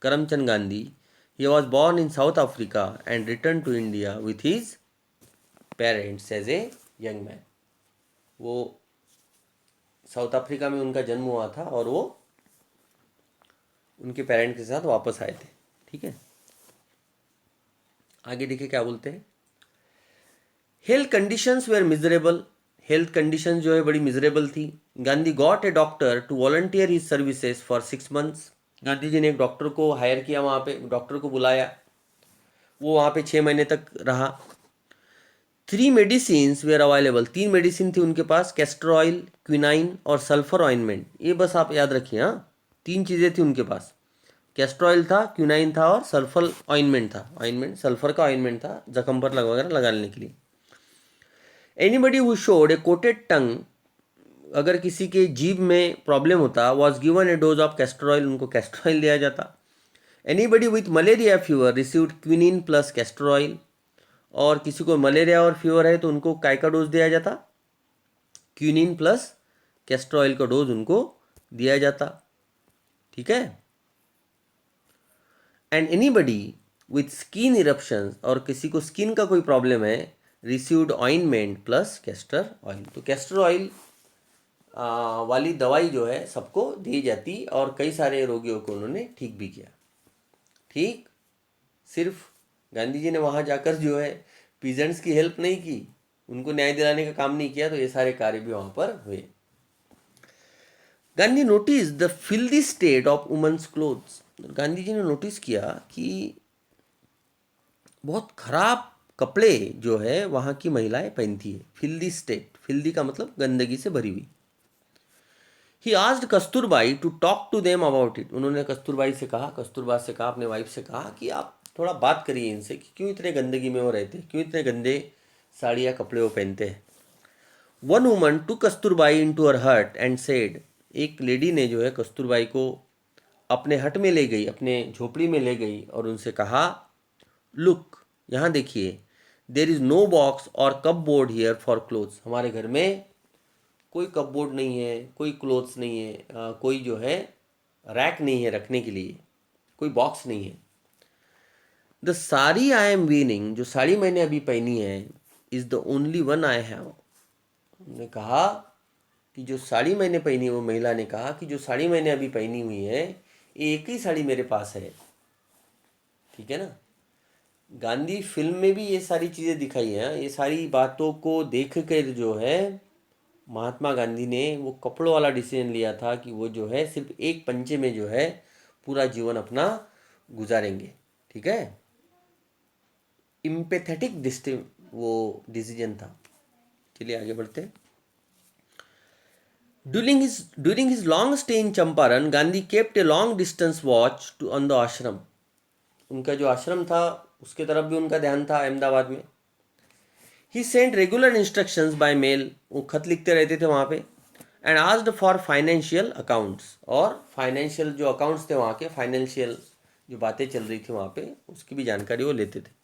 Karamchand Gandhi. He was born in South Africa and returned to India with his parents as a young man. वो साउथ अफ्रीका में उनका जन्म हुआ था और वो उनके पेरेंट्स के साथ वापस आए थे। ठीक है, आगे देखिए क्या बोलते हैं। Health conditions were miserable, health condition जो है बड़ी मिजरेबल थी। Gandhi got a doctor to volunteer his services for 6 months. Gandhi ji ने एक डॉक्टर को हायर किया, वहाँ पे डॉक्टर को बुलाया, वो वहाँ पे 6 महीने तक रहा। 3 मेडिसिन्स वेयर अवेलेबल, 3 मेडिसिन थी उनके पास, कैस्टर ऑयल, क्विनाइन और सल्फर ऑइनमेंट। ये बस आप याद रखिए, हाँ 3 चीज़ें थी उनके पास। कैस्टर ऑयल था, क्यूनाइन था और सल्फर ऑइंटमेंट था। ऑइंटमेंट सल्फर का ऑइंटमेंट था जख्म पर वगैरह लगाने के लिए। Anybody who showed A coated टंग, अगर किसी के जीभ में प्रॉब्लम होता, was given A dose of castor oil, उनको कैस्टर ऑयल दिया जाता। Anybody with malaria fever received quinine plus castor oil, और किसी को मलेरिया और फीवर है तो उनको काय का डोज दिया जाता, क्विनिन प्लस कैस्टर ऑयल का डोज उनको दिया जाता। ठीक है। And anybody with skin eruption, और किसी को स्किन का कोई प्रॉब्लम है, received ointment plus castor oil. तो कैस्टर ऑयल वाली दवाई जो है सबको दी जाती और कई सारे रोगियों को उन्होंने ठीक भी किया। ठीक, सिर्फ गांधी जी ने वहाँ जाकर जो है पीजेंट्स की हेल्प नहीं की, उनको न्याय दिलाने का काम नहीं किया, तो ये सारे कार्य भी वहाँ पर हुए। Gandhi notice the filthy state of women's clothes, Gandhi ji ने नोटिस किया कि बहुत खराब कपड़े जो है वहाँ की महिलाएं पहनती है। फिल्दी स्टेट, फिल्दी का मतलब गंदगी से भरी हुई। He asked Kasturbai to talk to them about it, उन्होंने कस्तूरबाई से कहा, कस्तूरबा से कहा, अपने वाइफ से कहा कि आप थोड़ा बात करिए इनसे कि क्यों इतने गंदगी में वो रहते हैं, क्यों इतने गंदे साड़ियाँ कपड़े वो पहनते हैं। One woman took Kasturbai into her hut and said, एक लेडी ने जो है कस्तूरबाई को अपने हट में ले गई, अपने झोपड़ी में ले गई और उनसे कहा, लुक, यहाँ देखिए, देर इज़ नो बॉक्स और cup board here for clothes, हमारे घर में कोई कपबोर्ड नहीं है, कोई क्लोथ्स नहीं है, कोई जो है रैक नहीं है रखने के लिए, कोई बॉक्स नहीं है। The sari I am weaning, जो साड़ी मैंने अभी पहनी है, is the only one I have, उन्होंने कहा कि जो साड़ी मैंने पहनी, वो महिला ने कहा कि जो साड़ी मैंने अभी पहनी हुई है, एक ही साड़ी मेरे पास है। ठीक है ना। गांधी फिल्म में भी ये सारी चीज़ें दिखाई हैं, ये सारी बातों को देख कर जो है महात्मा गांधी ने वो कपड़ों वाला डिसीजन लिया था कि वो जो है सिर्फ एक पंचे में जो है पूरा जीवन अपना गुजारेंगे। ठीक है। इम्पेथेटिक वो डिसीजन था। चलिए आगे बढ़ते हैं। During his long stay in Champaran, Gandhi kept a long distance watch too on the ashram, उनका जो आश्रम था उसके तरफ भी उनका ध्यान था अहमदाबाद में। He sent regular instructions by mail, वो खत लिखते रहते थे वहाँ पे। And asked for financial accounts, और फाइनेंशियल जो अकाउंट्स थे वहाँ के, फाइनेंशियल जो बातें चल रही थी वहाँ पे, उसकी भी जानकारी वो लेते थे।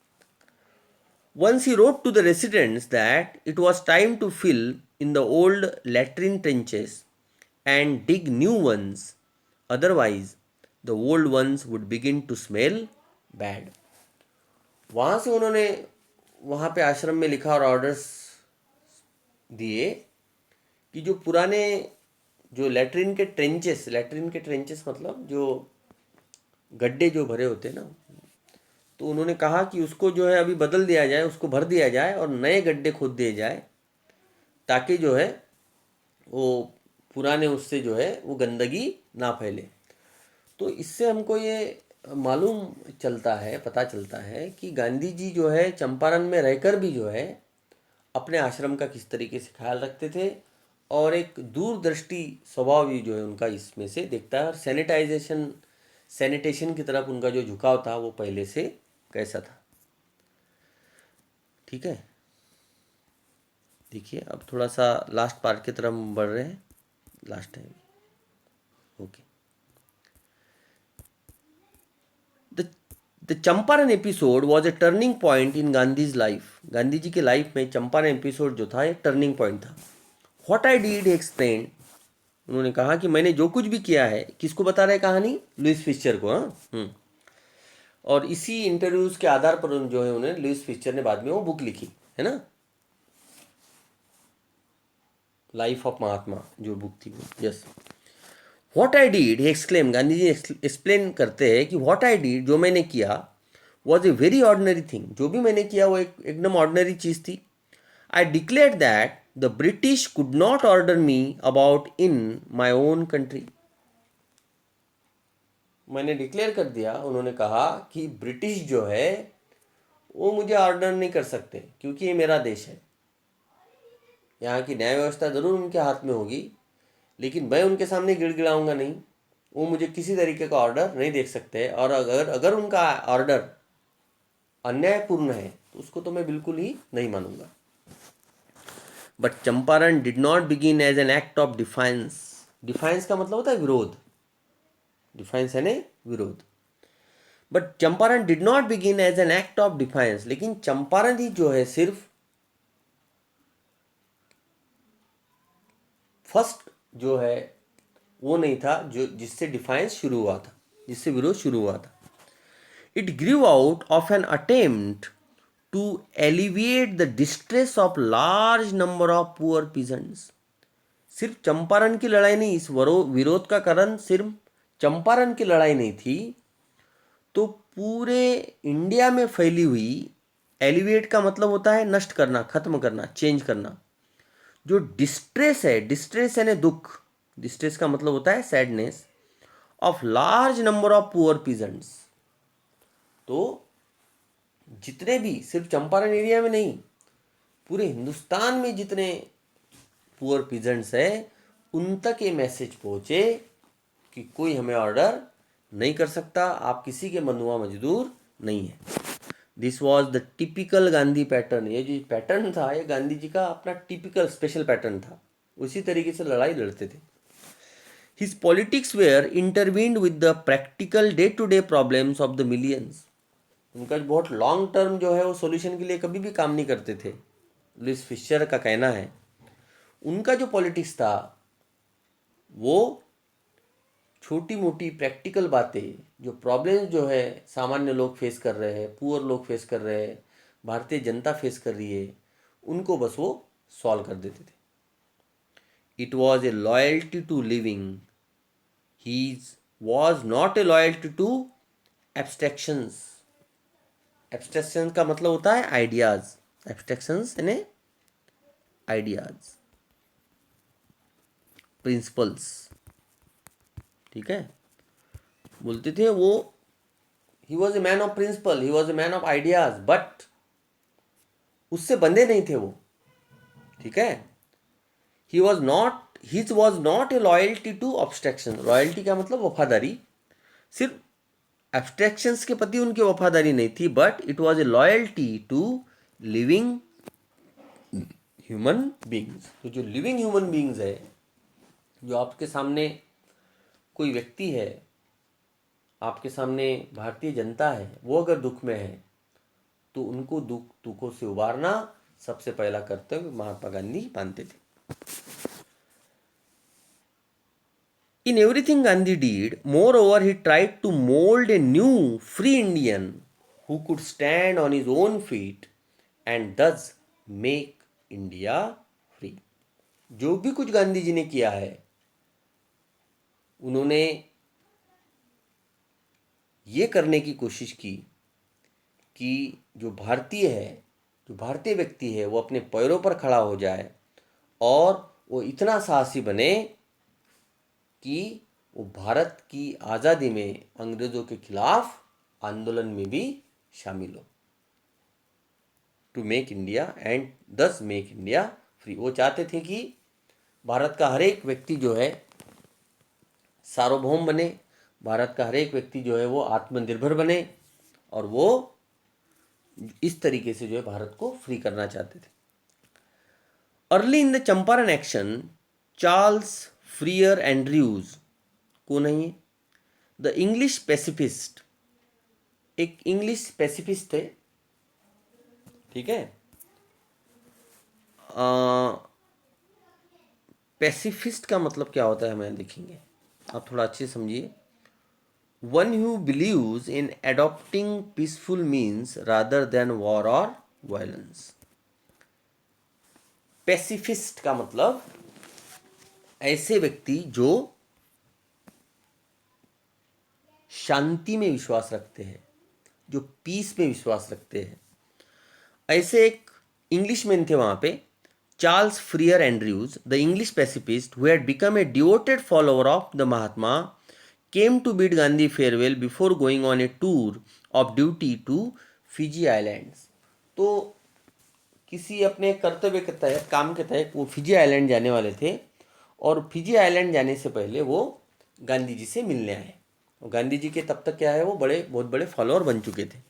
Once he wrote to the residents that it was time to fill in the old latrine trenches and dig new ones, otherwise the old ones would begin to smell bad. वहाँ से उन्होंने वहाँ पे आश्रम में लिखा और ऑर्डर्स दिए कि जो पुराने जो लैट्रिन के ट्रेंचेस मतलब जो गड्ढे जो भरे होते हैं ना, तो उन्होंने कहा कि उसको जो है अभी बदल दिया जाए, उसको भर दिया जाए और नए गड्ढे खोद दिए जाए, ताकि जो है वो पुराने उससे जो है वो गंदगी ना फैले। तो इससे हमको ये मालूम चलता है, पता चलता है कि गांधी जी जो है चंपारण में रहकर भी जो है अपने आश्रम का किस तरीके से ख्याल रखते थे, और एक दूरदृष्टि स्वभाव भी जो है उनका इसमें से दिखता है। और सैनिटेशन की तरफ उनका जो झुकाव था वो पहले से कैसा था। ठीक है। देखिए अब थोड़ा सा लास्ट पार्ट की तरफ हम बढ़ रहे हैं, last time. Okay. The Champaran episode was a turning point in Gandhi's life, Gandhi ji के लाइफ में चंपारण एपिसोड जो था एक टर्निंग पॉइंट था। व्हाट आई डिड एक्सप्लेन, उन्होंने कहा कि मैंने जो कुछ भी किया है, किसको बता रहे कहानी, लुइस फिशर को। हाँ। और इसी इंटरव्यूज के आधार पर जो है उन्हें लुइस फिशर ने बाद में वो बुक लिखी है ना, लाइफ ऑफ महात्मा जो बुक थी वो। Yes. What I did he exclaim, Gandhi ji explain करते हैं कि व्हाट आई डिड, जो मैंने किया, was a very ordinary thing, जो भी मैंने किया वो एक एकदम ऑर्डिनरी चीज़ थी। I declare that the British could not order me about in my own country, मैंने डिक्लेयर कर दिया, उन्होंने कहा कि ब्रिटिश जो है वो मुझे ऑर्डर नहीं कर सकते, क्योंकि ये मेरा देश है। यहाँ की न्याय व्यवस्था ज़रूर उनके हाथ में होगी, लेकिन मैं उनके सामने गिड़गिड़ाऊंगा नहीं, वो मुझे किसी तरीके का ऑर्डर नहीं दे सकते, और अगर अगर उनका ऑर्डर अन्यायपूर्ण है तो उसको तो मैं बिल्कुल ही नहीं मानूंगा। But Champaran did not begin as an act of defiance. Defiance का मतलब होता है विरोध, डिफाइंस है ना, विरोध। But Champaran did not begin as an act of defiance, लेकिन चंपारण ही जो है सिर्फ फर्स्ट जो है वो नहीं था जो जिससे डिफाइंस शुरू हुआ था, जिससे विरोध शुरू हुआ था। It grew out of an attempt to alleviate the distress of large number of poor peasants. सिर्फ चंपारण की लड़ाई नहीं, इस विरोध का कारण सिर्फ चंपारण की लड़ाई नहीं थी, तो पूरे इंडिया में फैली हुई। एलिवेट का मतलब होता है नष्ट करना, खत्म करना, चेंज करना। जो डिस्ट्रेस है, डिस्ट्रेस यानी दुख, डिस्ट्रेस का मतलब होता है sadness of large number of poor peasants. तो जितने भी, सिर्फ चंपारण एरिया में नहीं, पूरे हिंदुस्तान में जितने पुअर पीजेंट्स है उन तक ये मैसेज पहुंचे कि कोई हमें ऑर्डर नहीं कर सकता, आप किसी के मंदुआ मजदूर नहीं है। This was the typical Gandhi pattern. ये जो पैटर्न था ये गांधी जी का अपना टिपिकल स्पेशल पैटर्न था, उसी तरीके से लड़ाई लड़ते थे। His politics were intertwined with the practical day to day problems of the millions. उनका बहुत लॉन्ग टर्म जो है वो सॉल्यूशन के लिए कभी भी काम नहीं करते थे। लुइस फिशर का कहना है उनका जो पॉलिटिक्स था वो छोटी मोटी प्रैक्टिकल बातें, जो प्रॉब्लम्स जो है सामान्य लोग फेस कर रहे हैं, पुअर लोग फेस कर रहे हैं, भारतीय जनता फेस कर रही है, उनको बस वो सॉल्व कर देते थे। It was a loyalty to living, he was not a loyalty to abstractions. Abstraction का मतलब होता है आइडियाज, एब्स्ट्रैक्शंस यानी आइडियाज, प्रिंसिपल्स। ठीक है, बोलते थे वो he was a man of principle, he was a man of ideas, but उससे बंधे नहीं थे वो। ठीक है, he was not, his was not a loyalty to abstraction. Loyalty का मतलब वफादारी, सिर्फ एब्स्ट्रैक्शंस के प्रति उनकी वफादारी नहीं थी, but it was a loyalty to living human beings. तो जो लिविंग ह्यूमन बींग्स है, जो आपके सामने कोई व्यक्ति है, आपके सामने भारतीय जनता है, वो अगर दुख में है तो उनको दुखों से उबारना सबसे पहला कर्तव्य महात्मा गांधी मानते थे। In everything Gandhi did, moreover, he tried to mold a new free Indian who could stand on his own feet and thus make India free. जो भी कुछ गांधी जी ने किया है, उन्होंने ये करने की कोशिश की कि जो भारतीय है, जो भारतीय व्यक्ति है, वो अपने पैरों पर खड़ा हो जाए और वो इतना साहसी बने कि वो भारत की आज़ादी में अंग्रेज़ों के खिलाफ आंदोलन में भी शामिल हो। टू मेक इंडिया एंड दस मेक इंडिया फ्री। वो चाहते थे कि भारत का हर एक व्यक्ति जो है सार्वभौम बने, भारत का हर एक व्यक्ति जो है वो आत्मनिर्भर बने, और वो इस तरीके से जो है भारत को फ्री करना चाहते थे। Early in the Champaran action, Charles Freer Andrews, कौन है ये? द इंग्लिश पैसिफिस्ट, एक इंग्लिश पैसिफिस्ट थे। ठीक है, पैसिफिस्ट का मतलब क्या होता है हमें देखेंगे, आप थोड़ा अच्छे समझिए। One who believes in adopting peaceful means rather than war और वायलेंस। पैसिफिस्ट का मतलब ऐसे व्यक्ति जो शांति में विश्वास रखते हैं, जो पीस में विश्वास रखते हैं। ऐसे एक इंग्लिश मैन थे वहाँ पे, Charles Freer Andrews, the English pacifist who had become a devoted follower of the Mahatma, came to bid Gandhi farewell before going on a tour of duty to Fiji islands. तो किसी अपने कर्तव्य के तहत, काम के तहत वो फिजी आइलैंड जाने वाले थे, और फिजी आइलैंड जाने से पहले वो गांधी जी से मिलने आए। और गांधी जी के तब तक क्या है, वो बहुत बड़े फॉलोअर बन चुके थे।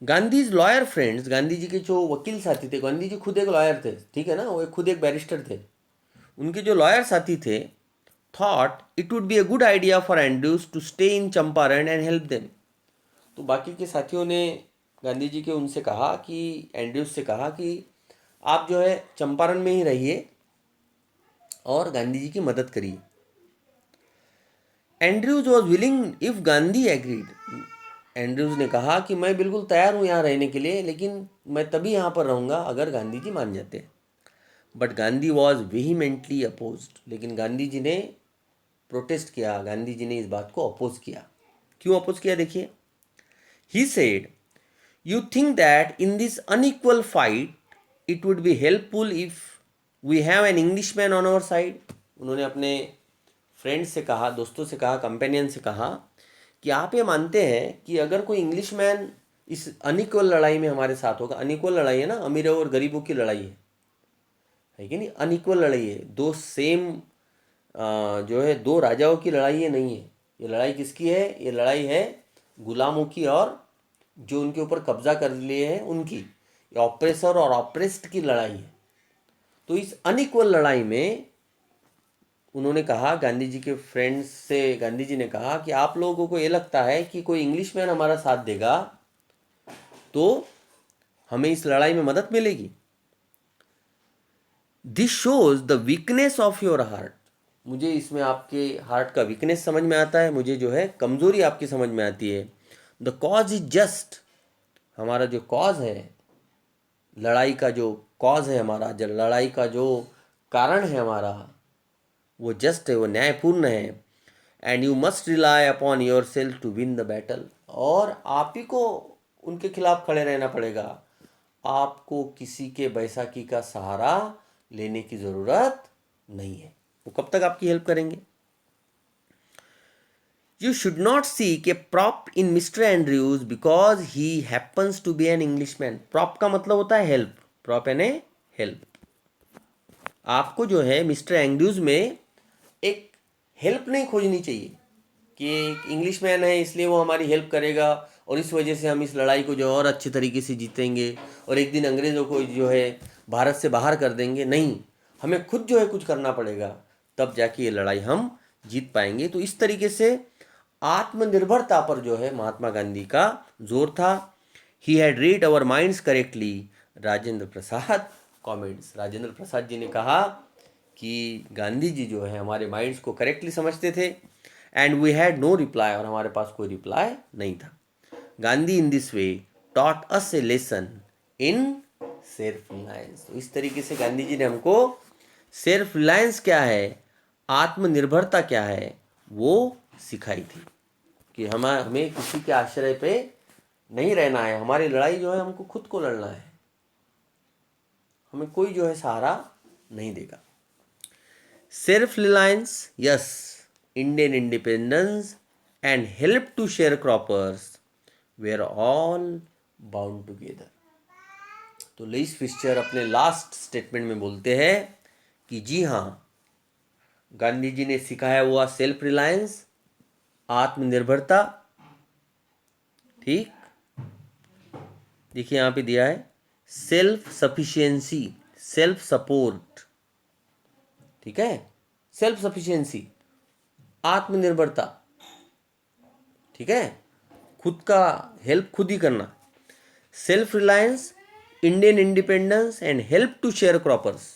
गांधीज लॉयर फ्रेंड्स, गांधी जी के जो वकील साथी थे, गांधी जी खुद एक लॉयर थे, ठीक है ना, वो खुद एक बैरिस्टर थे, उनके जो लॉयर साथी थे, thought it would be a good idea for Andrews to stay in Champaran and help them. तो बाकी के साथियों ने गांधी जी के उनसे कहा कि एंड्रयूज से कहा कि आप जो है चंपारण में ही रहिए और गांधी जी की मदद करिए। Andrews was willing if Gandhi agreed. Andrews ने कहा कि मैं बिल्कुल तैयार हूँ यहाँ रहने के लिए, लेकिन मैं तभी यहाँ पर रहूँगा अगर गांधी जी मान जाते हैं। But Gandhi was vehemently opposed. लेकिन गांधी जी ने प्रोटेस्ट किया, गांधी जी ने इस बात को अपोज किया। क्यों अपोज किया, देखिए। He said, you think that in this unequal fight it would be helpful if we have an English man on our side. उन्होंने अपने फ्रेंड से कहा, दोस्तों से कहा, कंपेनियन से कहा कि आप ये मानते हैं कि अगर कोई इंग्लिश मैन इस अनइक्वल लड़ाई में हमारे साथ होगा। अनइक्वल लड़ाई है ना, अमीरों और गरीबों की लड़ाई है कि नहीं, अनइक्वल लड़ाई है, दो सेम जो है दो राजाओं की लड़ाई है, नहीं है। ये लड़ाई किसकी है, ये लड़ाई है गुलामों की और जो उनके ऊपर कब्जा कर लिए हैं उनकी। ये ऑप्रेसर और ऑप्रेस्ड की लड़ाई है। तो इस अनइक्वल लड़ाई में उन्होंने कहा, गांधी जी के फ्रेंड्स से गांधी जी ने कहा कि आप लोगों को ये लगता है कि कोई इंग्लिशमैन हमारा साथ देगा तो हमें इस लड़ाई में मदद मिलेगी। This shows the weakness of your heart. मुझे इसमें आपके हार्ट का वीकनेस समझ में आता है, मुझे जो है कमजोरी आपकी समझ में आती है। The cause is just. हमारा जो कॉज है, लड़ाई का जो कॉज है हमारा, जो लड़ाई का जो कारण है हमारा, वो जस्ट है, वो न्यायपूर्ण है। And you must rely upon yourself to win the battle. और आप ही को उनके खिलाफ खड़े रहना पड़ेगा। आपको किसी के बैसाखी का सहारा लेने की ज़रूरत नहीं है। वो कब तक आपकी हेल्प करेंगे। You should not seek a prop in Mr Andrews because he happens to be an Englishman. Prop का मतलब होता है help, prop and a help. आपको जो है मिस्टर एंड्रयूज में एक हेल्प नहीं खोजनी चाहिए कि एक इंग्लिश मैन है इसलिए वो हमारी हेल्प करेगा और इस वजह से हम इस लड़ाई को जो और अच्छे तरीके से जीतेंगे और एक दिन अंग्रेज़ों को जो है भारत से बाहर कर देंगे। नहीं, हमें खुद जो है कुछ करना पड़ेगा, तब जाके ये लड़ाई हम जीत पाएंगे। तो इस तरीके से आत्मनिर्भरता पर जो है महात्मा गांधी का जोर था। He had read our minds correctly, Rajendra Prasad comments. Rajendra Prasad ji ने कहा कि गांधी जी जो है हमारे माइंड्स को करेक्टली समझते थे। And we had no reply, और हमारे पास कोई रिप्लाई नहीं था। Gandhi in this way taught us a lesson in self reliance. तो इस तरीके से गांधी जी ने हमको सेल्फ रिलायंस क्या है, आत्मनिर्भरता क्या है, वो सिखाई थी कि हमें किसी के आश्रय पे नहीं रहना है। हमारी लड़ाई जो है हमको खुद को लड़ना है, हमें कोई जो है सहारा नहीं देगा। Self reliance, yes, Indian independence and help to share croppers were all bound together. तो लुईस फिशर अपने लास्ट स्टेटमेंट में बोलते हैं कि जी हाँ, गांधी जी ने सिखाया हुआ सेल्फ रिलायंस, आत्मनिर्भरता, ठीक, देखिए यहाँ पे दिया है सेल्फ सफिशिएंसी, सेल्फ सपोर्ट, ठीक है, सेल्फ सफिशिएंसी, आत्मनिर्भरता, ठीक है, खुद का हेल्प खुद ही करना, self reliance, Indian independence and help to share croppers.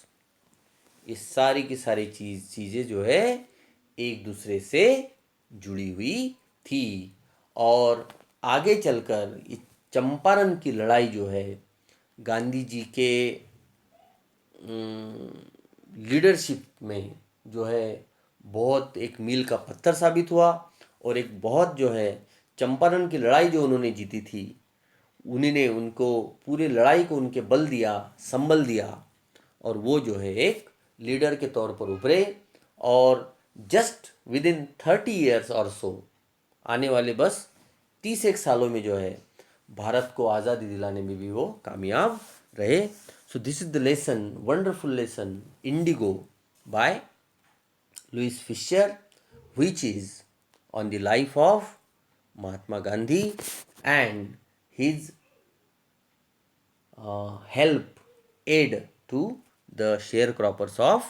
ये सारी की सारी चीज़ें जो है एक दूसरे से जुड़ी हुई थी। और आगे चलकर ये चंपारण की लड़ाई जो है गांधी जी के लीडरशिप में जो है बहुत एक मील का पत्थर साबित हुआ। और एक बहुत जो है चंपारण की लड़ाई जो उन्होंने जीती थी, उन्हीं ने उनको पूरी लड़ाई को उनके बल दिया, संबल दिया, और वो जो है एक लीडर के तौर पर उभरे। और जस्ट विद इन 30 ईयर्स और सो, आने वाले बस 30 सालों में जो है भारत को आज़ादी दिलाने में भी वो कामयाब रहे। So this is the lesson, wonderful lesson, indigo by Louis Fischer, which is on the life of Mahatma Gandhi and his help, aid to the sharecroppers of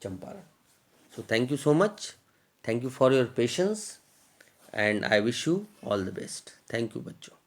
Champaran. So thank you so much. Thank you for your patience, and I wish you all the best. Thank you, बच्चों.